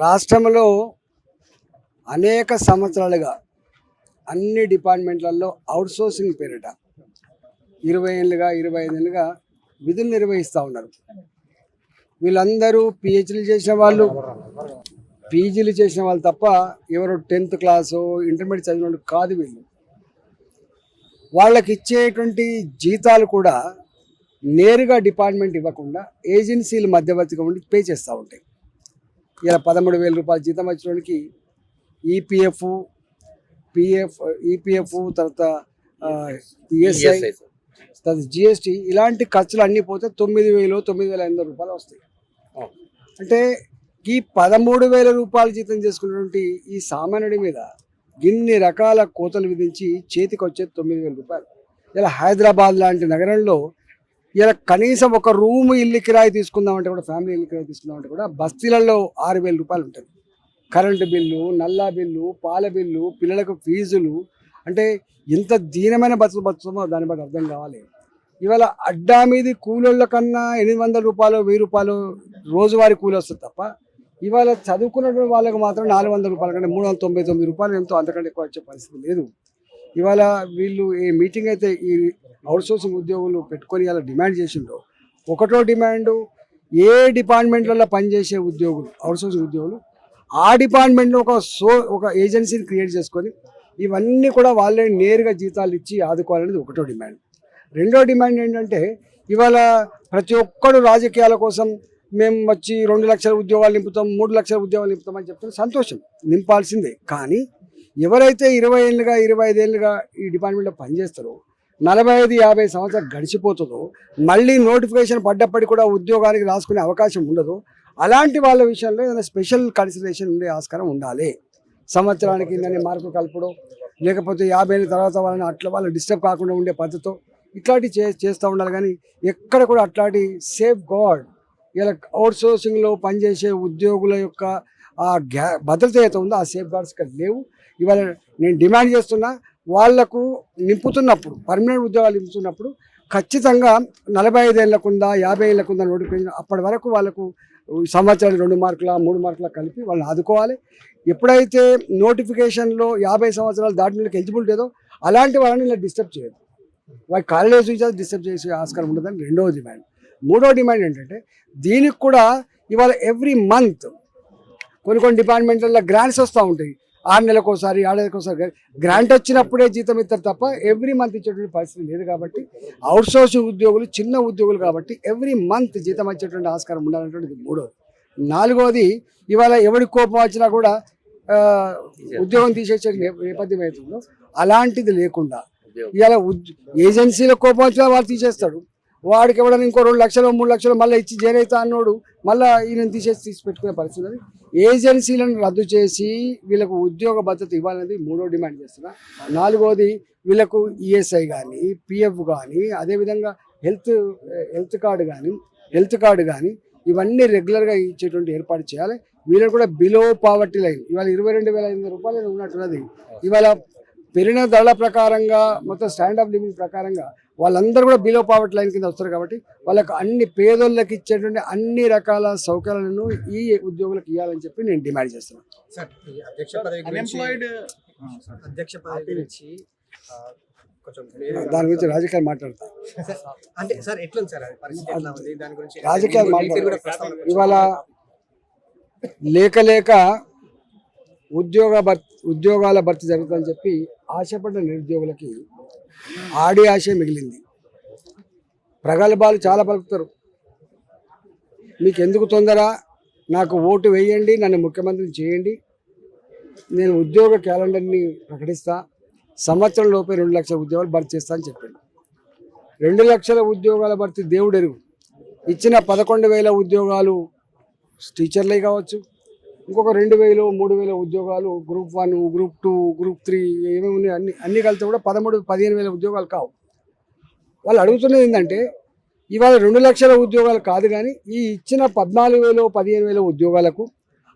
రాష్ట్రంలో అనేక సంవత్సరాలుగా అన్ని డిపార్ట్మెంట్లలో అవుట్సోర్సింగ్ పేరిట 20 ఏళ్ళుగా 25 ఏళ్ళుగా విధులు నిర్వహిస్తూ ఉన్నారు. వీళ్ళందరూ పిహెచ్డీలు చేసిన వాళ్ళు, పీజీలు చేసిన వాళ్ళు తప్ప ఎవరు 10th క్లాసు ఇంటర్మీడియట్ చదివిన వాళ్ళు కాదు. వీళ్ళు వాళ్ళకి ఇచ్చేటువంటి జీతాలు కూడా నేరుగా డిపార్ట్మెంట్ ఇవ్వకుండా ఏజెన్సీలు మధ్యవర్తిగా ఉండి పే చేస్తూ ఉంటాయి. ఇలా 13,000 రూపాయల జీతం వచ్చినోడికి ఈపీఎఫ్, తర్వాత పిఎస్ఐ, తర్వాత జిఎస్టీ ఇలాంటి ఖర్చులు అన్నీ పోతే 9,500 రూపాయలు వస్తాయి. అంటే ఈ 13,000 రూపాయల జీతం చేసుకున్నటువంటి ఈ సామాన్యుడి మీద ఇన్ని రకాల కోతలు విధించి చేతికి వచ్చేది 9,000 రూపాయలు. ఇలా హైదరాబాద్ లాంటి నగరంలో ఇలా కనీసం ఒక రూమ్ ఇల్లు కిరాయి తీసుకుందామంటే కూడా, ఫ్యామిలీ ఇల్లు కిరాయి తీసుకుందామంటే కూడా బస్తీలలో 6,000 రూపాయలు ఉంటుంది. కరెంటు బిల్లు, నల్లా బిల్లు, పాల బిల్లు, పిల్లలకు ఫీజులు, అంటే ఇంత దీనమైన బతుకుమో దాన్ని బట్టి అర్థం కావాలి. ఇవాళ అడ్డా మీది కూలీళ్ళ కన్నా 800 రూపాయలు 1000 రూపాయలు రోజువారీ కూలి వస్తుంది తప్ప ఇవాళ చదువుకున్న వాళ్ళకు మాత్రం 400 రూపాయల కంటే 399 రూపాయలు ఎంతో అంతకంటే ఎక్కువ వచ్చే పరిస్థితి లేదు. ఇవాళ వీళ్ళు ఏ మీటింగ్ అయితే ఈ అవుట్సోర్సింగ్ ఉద్యోగులు పెట్టుకొని ఇలా డిమాండ్ చేసిండ్రో, ఒకటో డిమాండు, ఏ డిపార్ట్మెంట్లలో పనిచేసే ఉద్యోగులు అవుట్సోర్సింగ్ ఉద్యోగులు ఆ డిపార్ట్మెంట్లో ఒక ఏజెన్సీని క్రియేట్ చేసుకొని ఇవన్నీ కూడా వాళ్ళే నేరుగా జీతాలు ఇచ్చి ఆదుకోవాలనేది ఒకటో డిమాండ్. రెండో డిమాండ్ ఏంటంటే, ఇవాళ ప్రతి ఒక్కడు రాజకీయాల కోసం మేము వచ్చి 2 లక్షల ఉద్యోగాలు నింపుతాం, 3 లక్షల ఉద్యోగాలు నింపుతామని చెప్తున్న సంతోషం, నింపాల్సిందే. కానీ ఎవరైతే 20 ఏళ్ళుగా 25 ఏళ్ళుగా ఈ డిపార్ట్మెంట్లో పనిచేస్తారో, 45-50 సంవత్సరాలు గడిచిపోతుందో, మళ్ళీ నోటిఫికేషన్ పడ్డప్పటికి కూడా ఉద్యోగానికి రాసుకునే అవకాశం ఉండదు. అలాంటి వాళ్ళ విషయంలో ఏదైనా స్పెషల్ కన్సిడరేషన్ ఉండే ఆస్కారం ఉండాలి. సంవత్సరానికి ఇందని మార్కులు కలపడం, లేకపోతే 50 ఏళ్ళ తర్వాత వాళ్ళని అట్లా వాళ్ళు డిస్టర్బ్ కాకుండా ఉండే పద్ధతితో ఇట్లాంటివి చేస్తూ ఉండాలి. కానీ ఎక్కడ కూడా అట్లాంటి సేఫ్ గార్డ్, ఇలా అవుట్సోర్సింగ్లో పనిచేసే ఉద్యోగుల యొక్క ఆ భద్రత అయితే ఉందో ఆ సేఫ్ గార్డ్స్ ఇక్కడ లేవు. ఇవాళ నేను డిమాండ్ చేస్తున్నా, వాళ్లకు నింపుతున్నప్పుడు, పర్మనెంట్ ఉద్యోగాలు నింపుతున్నప్పుడు ఖచ్చితంగా 45 ఏళ్ళకుందా 50 ఏళ్ళకుందా నోటిఫికేషన్ అప్పటి వరకు వాళ్ళకు సంవత్సరాలు 2 మార్కుల 3 మార్కుల కలిపి వాళ్ళని ఆదుకోవాలి. ఎప్పుడైతే నోటిఫికేషన్లో 50 సంవత్సరాలు దాటిన ఎలిజిబిలిటీ ఏదో అలాంటి వాళ్ళని ఇలా డిస్టర్బ్ చేయదు, వాళ్ళ కాలేజ్ నుంచి డిస్టర్బ్ చేసే ఆస్కారం ఉండదని రెండవ డిమాండ్. మూడో డిమాండ్ ఏంటంటే, దీనికి కూడా ఇవాళ ఎవ్రీ మంత్ కొన్ని డిపార్ట్మెంట్లలో గ్రాంట్స్ వస్తూ ఉంటాయి. 6 నెలలకోసారి 7 నెలలకోసారి గ్రాంట్ వచ్చినప్పుడే జీతం ఇస్తారు తప్ప ఎవ్రీ మంత్ ఇచ్చేటువంటి పరిస్థితి లేదు. కాబట్టి అవుట్సోర్సింగ్ ఉద్యోగులు చిన్న ఉద్యోగులు కాబట్టి ఎవ్రీ మంత్ జీతం వచ్చేటువంటి ఆస్కారం ఉండాలనేటువంటిది మూడోది. నాలుగోది, ఇవాళ ఎవడి కోపం వచ్చినా కూడా ఉద్యోగం తీసేసే నేపథ్యం అవుతుందో అలాంటిది లేకుండా, ఇవాళ ఏజెన్సీల కోపం వచ్చినా వాళ్ళు తీసేస్తాడు. వాడికి ఎవడన్నా ఇంకో 2 లక్షలు 3 లక్షలు మళ్ళీ ఇచ్చి జైలైతా అన్నోడు మళ్ళీ ఈయన తీసి పెట్టుకునే పరిస్థితి ఉంది. ఏజెన్సీలను రద్దు చేసి వీళ్ళకు ఉద్యోగ భద్రత ఇవ్వాలనేది మూడో డిమాండ్ చేస్తున్నా. నాలుగోది, వీళ్ళకు ఈఎస్ఐ కానీ పిఎఫ్ కానీ అదేవిధంగా హెల్త్ కార్డు కానీ ఇవన్నీ రెగ్యులర్గా ఇచ్చేటువంటి ఏర్పాటు చేయాలి. వీళ్ళకి కూడా బిలో పావర్టీ లైన్ ఇవాళ 22,500 రూపాయలు ఉన్నట్టున్నది. ఇవాళ పెరిగిన ధరల ప్రకారంగా మొత్తం స్టాండ్ ఆఫ్ లివింగ్ ప్రకారంగా వాళ్ళందరూ కూడా బిలో పావర్టీ లైన్ కింద వస్తారు. కాబట్టి వాళ్ళకి అన్ని పేదోళ్ళకి ఇచ్చేటువంటి అన్ని రకాల సౌకర్యాలను ఈ ఉద్యోగులకు ఇవ్వాలని చెప్పి నేను డిమాండ్ చేస్తున్నాను. దాని గురించి రాజకీయాలు మాట్లాడతాను. రాజకీయాలు మాట్లాడతాను. ఇవాళ లేక ఉద్యోగాల భర్తీ జరుగుతుందని చెప్పి ఆశపడ్డ నిరుద్యోగులకి ఆడి ఆశే మిగిలింది. ప్రగల్భాలు చాలా పలుకుతారు. మీకు ఎందుకు తొందర, నాకు ఓటు వేయండి, నన్ను ముఖ్యమంత్రిని చేయండి, నేను ఉద్యోగ క్యాలెండర్ని ప్రకటిస్తా, సంవత్సరం లోపే 2 లక్షల ఉద్యోగాలు భర్తీ చేస్తా అని చెప్పాడు. 2 లక్షల ఉద్యోగాల భర్తీ దేవుడు ఎరుగు. ఇచ్చిన 11,000 ఉద్యోగాలు టీచర్లే కావచ్చు, ఇంకొక 2,000 3,000 ఉద్యోగాలు గ్రూప్ 1 గ్రూప్ 2 గ్రూప్ 3 ఏమేమి ఉన్నాయి అన్ని కలిసి కూడా 13-15,000 ఉద్యోగాలు కావు. వాళ్ళు అడుగుతున్నది ఏంటంటే, ఇవాళ 2 లక్షల ఉద్యోగాలు కాదు కానీ ఈ ఇచ్చిన 14,000-15,000 ఉద్యోగాలకు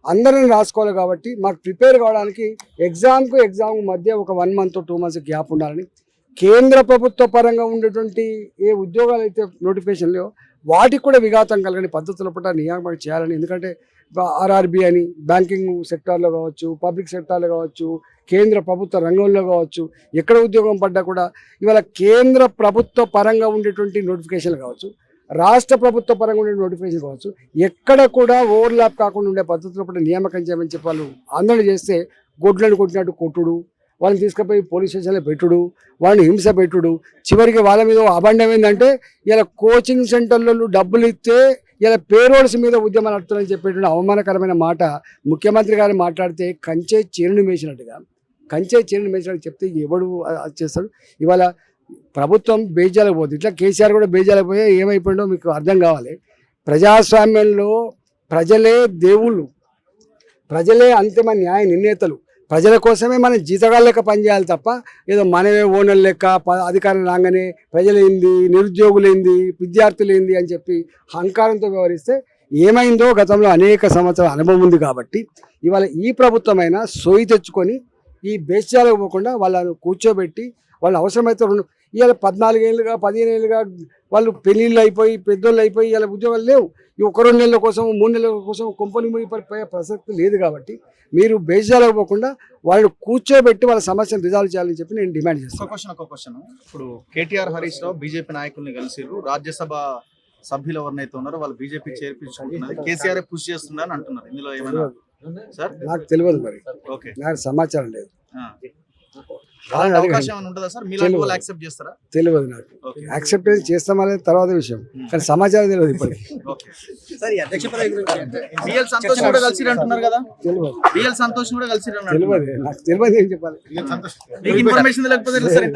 అందరిని రాసుకోవాలి. కాబట్టి మాకు ప్రిపేర్ కావడానికి ఎగ్జామ్ మధ్య ఒక 1 month 2 months గ్యాప్ ఉండాలని, కేంద్ర ప్రభుత్వ పరంగా ఉండేటువంటి ఏ ఉద్యోగాలు అయితే నోటిఫికేషన్లో వాటికి కూడా విఘాతం కలగని పద్ధతుల పట్ల నియామకం చేయాలని. ఎందుకంటే ఆర్ఆర్బి అని బ్యాంకింగ్ సెక్టార్లో కావచ్చు, పబ్లిక్ సెక్టార్లో కావచ్చు, కేంద్ర ప్రభుత్వ రంగంలో కావచ్చు, ఎక్కడ ఉద్యోగం పడ్డా కూడా ఇవాళ కేంద్ర ప్రభుత్వ పరంగా ఉండేటువంటి నోటిఫికేషన్లు కావచ్చు, రాష్ట్ర ప్రభుత్వ పరంగా ఉండే నోటిఫికేషన్ కావచ్చు, ఎక్కడ కూడా ఓవర్లాప్ కాకుండా ఉండే పద్ధతిలో పట్ల నియామకం చేయమని చెప్పి వాళ్ళు ఆందోళన చేస్తే గొడ్లను కొట్టినట్టు కొట్టుడు, వాళ్ళని తీసుకుపోయి పోలీస్ స్టేషన్లో పెట్టుడు, వాళ్ళని హింస పెట్టుడు, చివరికి వాళ్ళ మీద అబండం ఏంటంటే ఇలా కోచింగ్ సెంటర్లలో డబ్బులు ఇస్తే ఇలా పేరోల్స్ మీద ఉద్యమాలు నడుపుతారని చెప్పేటువంటి అవమానకరమైన మాట ముఖ్యమంత్రి గారు మాట్లాడితే కంచే చీరను మేసినట్టుగా చెప్తే ఎవడు అది చేస్తాడు. ఇవాళ ప్రభుత్వం బేజాలకు పోతుంది. ఇట్లా కేసీఆర్ కూడా బేజాలకు పోయే ఏమైపోయిందో మీకు అర్థం కావాలి. ప్రజాస్వామ్యంలో ప్రజలే దేవుళ్ళు, ప్రజలే అంతిమ న్యాయ నిర్ణేతలు. ప్రజల కోసమే మనం జీతగాళ్ళ లెక్క పనిచేయాలి తప్ప ఏదో మనమే ఓనర్ లెక్క అధికారం రాగానే ప్రజలేంది, నిరుద్యోగులేంది, విద్యార్థులేంది అని చెప్పి అహంకారంతో వ్యవహరిస్తే ఏమైందో గతంలో అనేక సంవత్సరాల అనుభవం ఉంది. కాబట్టి ఇవాళ ఈ ప్రభుత్వమైనా సోయి తెచ్చుకొని ఈ బేస్యాలకు పోకుండా వాళ్ళను కూర్చోబెట్టి వాళ్ళు అవసరమైతే ఇవాళ 14 ఏళ్ళుగా 15 ఏళ్ళుగా వాళ్ళు పెళ్ళిళ్ళు అయిపోయి పెద్దోళ్ళు అయిపోయి ఇలా ఉద్యోగాలు లేవు. ఈ 1-2 నెలల కోసం 3 నెలల కోసం కొంపని మునిగిపోయే ప్రసక్తి లేదు. కాబట్టి మీరు బేస్యాలకు పోకుండా వాళ్ళని కూర్చోబెట్టి వాళ్ళ సమస్యను రిజాల్వ్ చేయాలని చెప్పి నేను డిమాండ్ చేస్తాను. ఒక క్వశ్చన్ ఇప్పుడు కేటీఆర్ హరీష్ రావు బీజేపీ నాయకుల్ని కలిసిరు, రాజ్యసభ సభ్యులు ఎవరినైతే ఉన్నారో వాళ్ళు బీజేపీ చేర్పించుకుంటున్నారు, కేసీఆర్ పుష్ చేస్తున్నారని అంటున్నారు. ఇందులో ఏమైనా సార్? నాకు తెలియదు, మరి ఓకే నాకు సమాచారం లేదు. అవకాశం ఉంటుందా సార్? మీలాంటి వాళ్ళు యాక్సెప్ట్ చేస్తారా? తెలియదు నాకు. యాక్సెప్టెన్స్ చేస్తామనేది తర్వాత విషయం, కానీ సమాచారం తెలియదు ఇప్పటికి. బిఎల్ సంతోష్ కూడా కలిసి అంటున్నారు కదా, తెలియదు. బిఎల్ సంతోష్ కూడా కలిసి తెలియదు, నాకు తెలియదు ఏం చెప్పాలి. మీకు ఇన్ఫర్మేషన్ లేకపోతే సార్